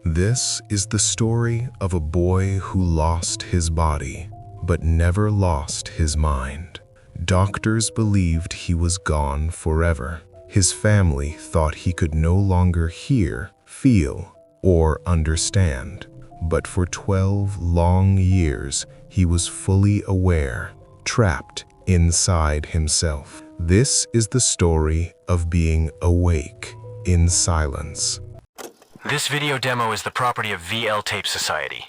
This is the story of a boy who lost his body, but never lost his mind. Doctors believed he was gone forever. His family thought he could no longer hear, feel, or understand. But for 12 long years, he was fully aware, trapped inside himself. This is the story of being awake in silence. This video demo is the property of VL Tape Society.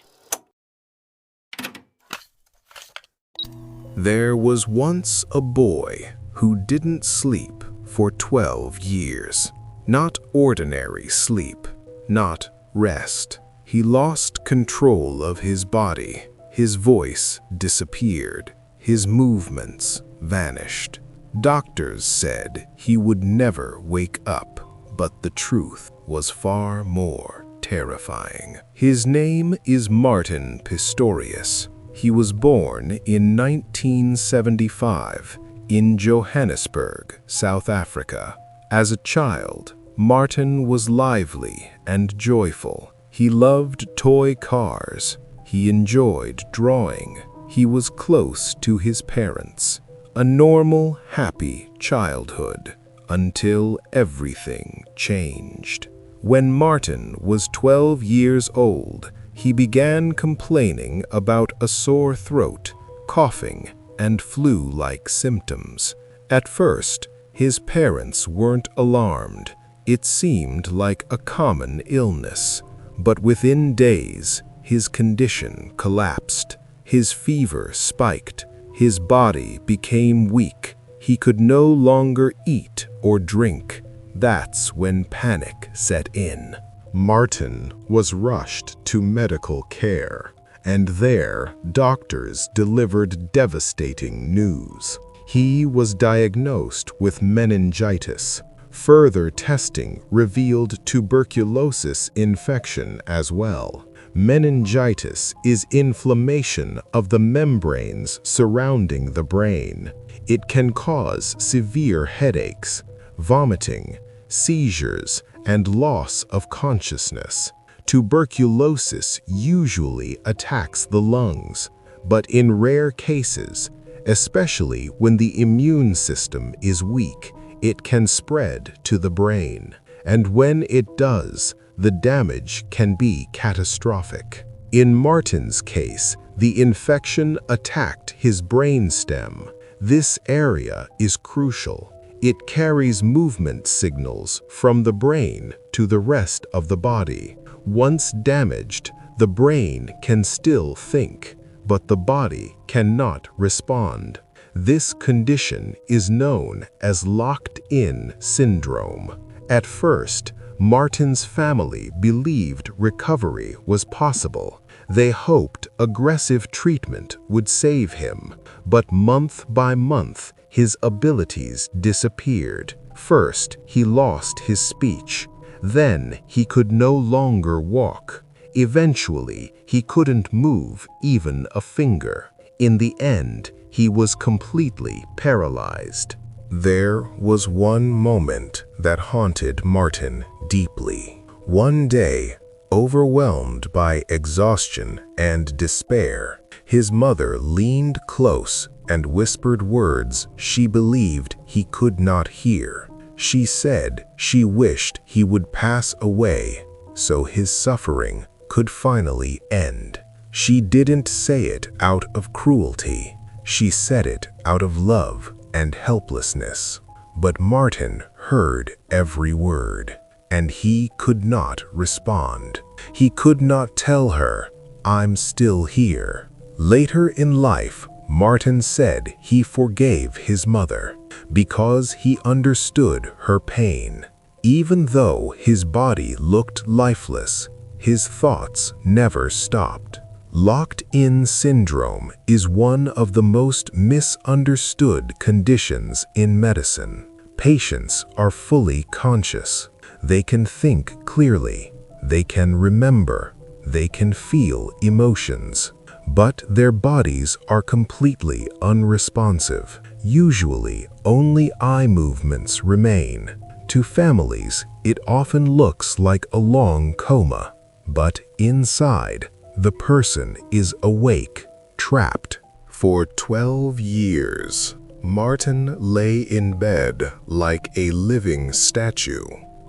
There was once a boy who didn't sleep for 12 years. Not ordinary sleep, not rest. He lost control of his body. His voice disappeared. His movements vanished. Doctors said he would never wake up, but the truth was far more terrifying. His name is Martin Pistorius. He was born in 1975 in Johannesburg, South Africa. As a child, Martin was lively and joyful. He loved toy cars. He enjoyed drawing. He was close to his parents. A normal, happy childhood until everything changed. When Martin was 12 years old, he began complaining about a sore throat, coughing, and flu-like symptoms. At first, his parents weren't alarmed. It seemed like a common illness. But within days, his condition collapsed. His fever spiked. His body became weak. He could no longer eat or drink. That's when panic set in. Martin was rushed to medical care, and there, doctors delivered devastating news. He was diagnosed with meningitis. Further testing revealed tuberculosis infection as well. Meningitis is inflammation of the membranes surrounding the brain. It can cause severe headaches, vomiting, seizures, and loss of consciousness. Tuberculosis usually attacks the lungs, but in rare cases, especially when the immune system is weak, it can spread to the brain. And when it does, the damage can be catastrophic. In Martin's case, the infection attacked his brainstem. This area is crucial. It carries movement signals from the brain to the rest of the body. Once damaged, the brain can still think, but the body cannot respond. This condition is known as locked-in syndrome. At first, Martin's family believed recovery was possible. They hoped aggressive treatment would save him, but month by month, his abilities disappeared. First, he lost his speech. Then, he could no longer walk. Eventually, he couldn't move even a finger. In the end, he was completely paralyzed. There was one moment that haunted Martin deeply. One day, overwhelmed by exhaustion and despair, his mother leaned close and whispered words she believed he could not hear. She said she wished he would pass away so his suffering could finally end. She didn't say it out of cruelty. She said it out of love and helplessness. But Martin heard every word, and he could not respond. He could not tell her, "I'm still here." Later in life, Martin said he forgave his mother because he understood her pain. Even though his body looked lifeless, his thoughts never stopped. Locked-in syndrome is one of the most misunderstood conditions in medicine. Patients are fully conscious. They can think clearly. They can remember. They can feel emotions. But their bodies are completely unresponsive. Usually, only eye movements remain. To families, it often looks like a long coma. but inside, the person is awake, trapped. For 12 years, Martin lay in bed like a living statue.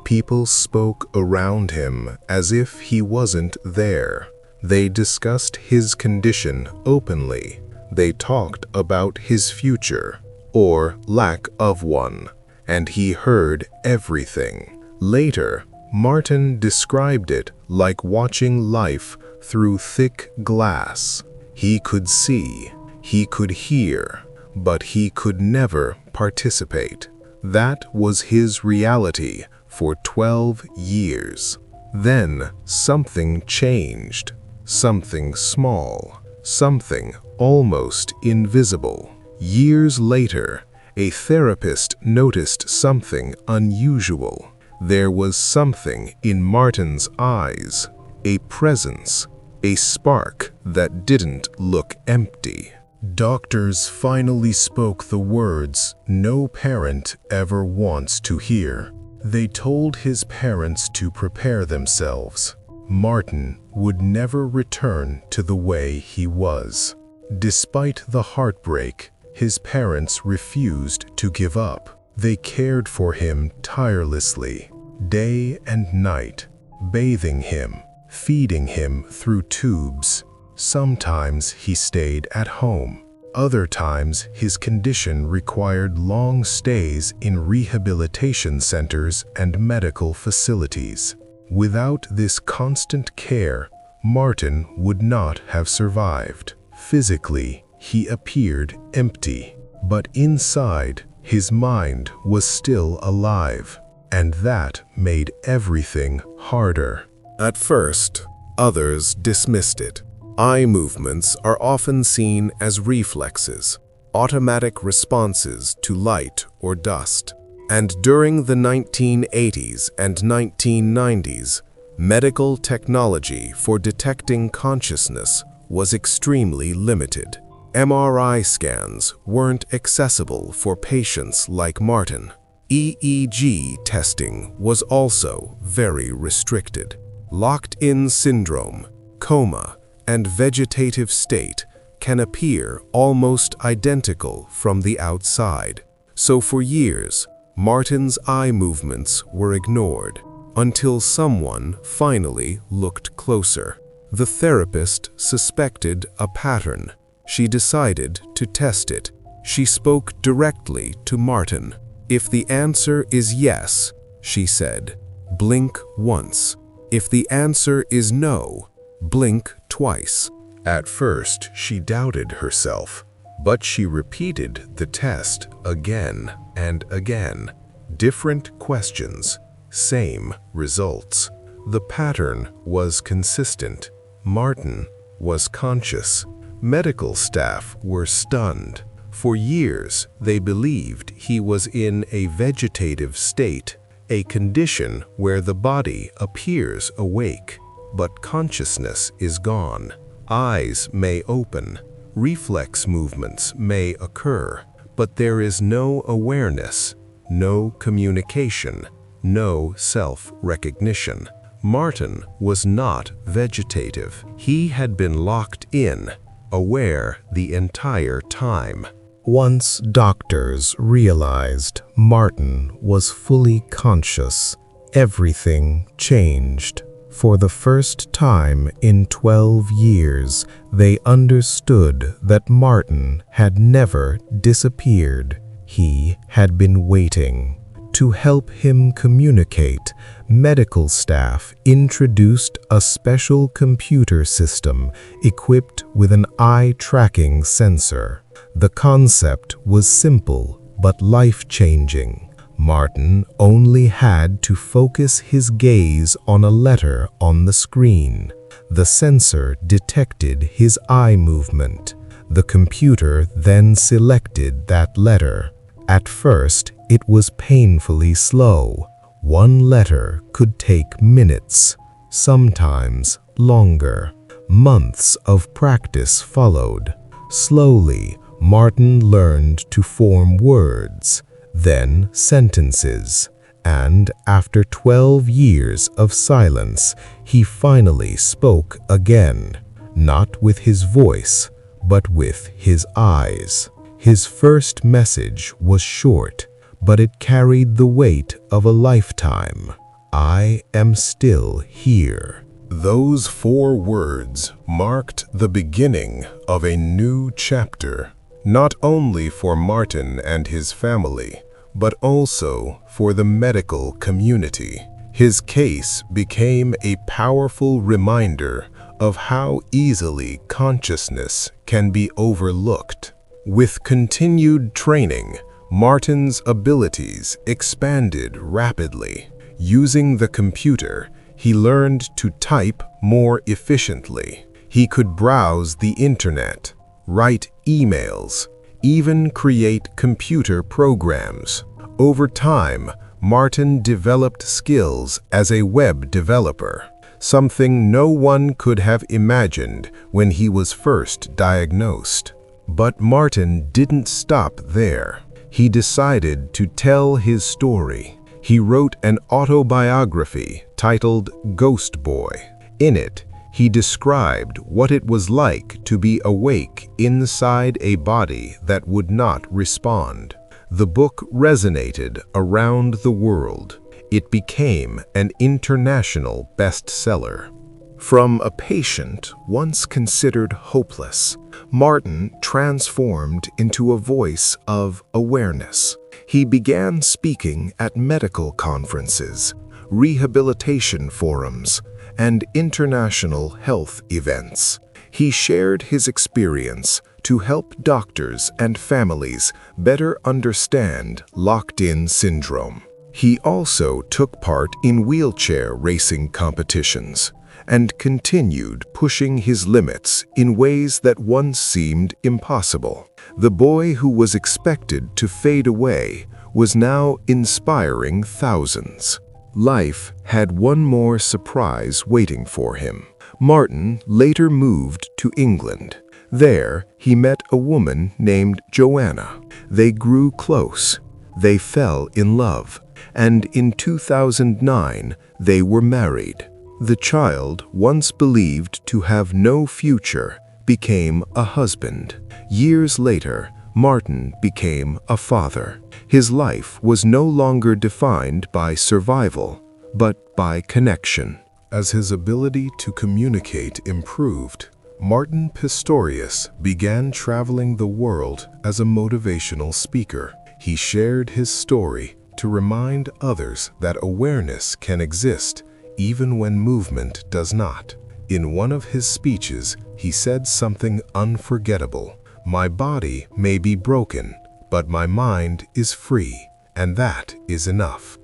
People spoke around him as if he wasn't there. They discussed his condition openly. They talked about his future, or lack of one, and he heard everything. Later, Martin described it like watching life through thick glass. He could see, he could hear, but he could never participate. That was his reality for 12 years. Then something changed. Something small, something almost invisible. Years later, a therapist noticed something unusual. There was something in Martin's eyes, a presence, a spark that didn't look empty. Doctors finally spoke the words no parent ever wants to hear. They told his parents to prepare themselves. Martin would never return to the way he was. Despite the heartbreak, his parents refused to give up. They cared for him tirelessly, day and night, bathing him, feeding him through tubes. Sometimes he stayed at home. Other times his condition required long stays in rehabilitation centers and medical facilities. Without this constant care, Martin would not have survived. Physically, he appeared empty, but inside, his mind was still alive, and that made everything harder. At first, others dismissed it. Eye movements are often seen as reflexes, automatic responses to light or dust. And during the 1980s and 1990s, medical technology for detecting consciousness was extremely limited. MRI scans weren't accessible for patients like Martin. EEG testing was also very restricted. Locked-in syndrome, coma, and vegetative state can appear almost identical from the outside. So for years, Martin's eye movements were ignored until someone finally looked closer. The therapist suspected a pattern. She decided to test it. She spoke directly to Martin. "If the answer is yes," she said, "blink once. If the answer is no, blink twice." At first, she doubted herself, but she repeated the test again and again. Different questions, same results. The pattern was consistent. Martin was conscious. Medical staff were stunned. For years, they believed he was in a vegetative state, a condition where the body appears awake, but consciousness is gone. Eyes may open, reflex movements may occur, but there is no awareness, no communication, no self-recognition. Martin was not vegetative. He had been locked in, aware the entire time. Once doctors realized Martin was fully conscious, everything changed. For the first time in 12 years, they understood that Martin had never disappeared. He had been waiting. To help him communicate, medical staff introduced a special computer system equipped with an eye-tracking sensor. The concept was simple but life-changing. Martin only had to focus his gaze on a letter on the screen. The sensor detected his eye movement. The computer then selected that letter. At first, it was painfully slow. One letter could take minutes, sometimes longer. Months of practice followed. Slowly, Martin learned to form words, then sentences, And after 12 years of silence, he finally spoke again, not with his voice, but with his eyes. His first message was short, but it carried the weight of a lifetime. I am still here. Those 4 words marked the beginning of a new chapter, not only for Martin and his family, but also for the medical community. His case became a powerful reminder of how easily consciousness can be overlooked. With continued training, Martin's abilities expanded rapidly. Using the computer, he learned to type more efficiently. He could browse the internet, write emails, even create computer programs. Over time, Martin developed skills as a web developer, something no one could have imagined when he was first diagnosed. But Martin didn't stop there. He decided to tell his story. He wrote an autobiography titled Ghost Boy. In it, he described what it was like to be awake inside a body that would not respond. The book resonated around the world. It became an international bestseller. From a patient once considered hopeless, Martin transformed into a voice of awareness. He began speaking at medical conferences, rehabilitation forums, and international health events. He shared his experience to help doctors and families better understand locked-in syndrome. He also took part in wheelchair racing competitions and continued pushing his limits in ways that once seemed impossible. The boy who was expected to fade away was now inspiring thousands. Life had one more surprise waiting for him. Martin later moved to England. There, he met a woman named Joanna. They grew close. They fell in love, and in 2009, they were married. The child, once believed to have no future, became a husband. Years later, Martin became a father. His life was no longer defined by survival, but by connection. As his ability to communicate improved, Martin Pistorius began traveling the world as a motivational speaker. He shared his story to remind others that awareness can exist even when movement does not. In one of his speeches, he said something unforgettable. "My body may be broken, but my mind is free, and that is enough."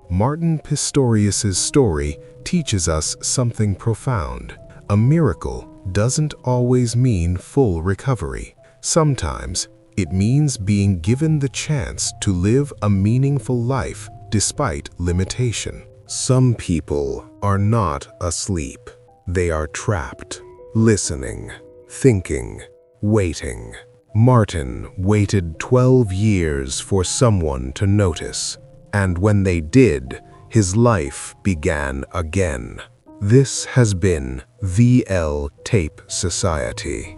Martin Pistorius's story teaches us something profound. A miracle doesn't always mean full recovery. Sometimes it means being given the chance to live a meaningful life despite limitation. Some people are not asleep. They are trapped, listening, thinking, waiting. Martin waited 12 years for someone to notice, and when they did, his life began again. This has been VL Tape Society.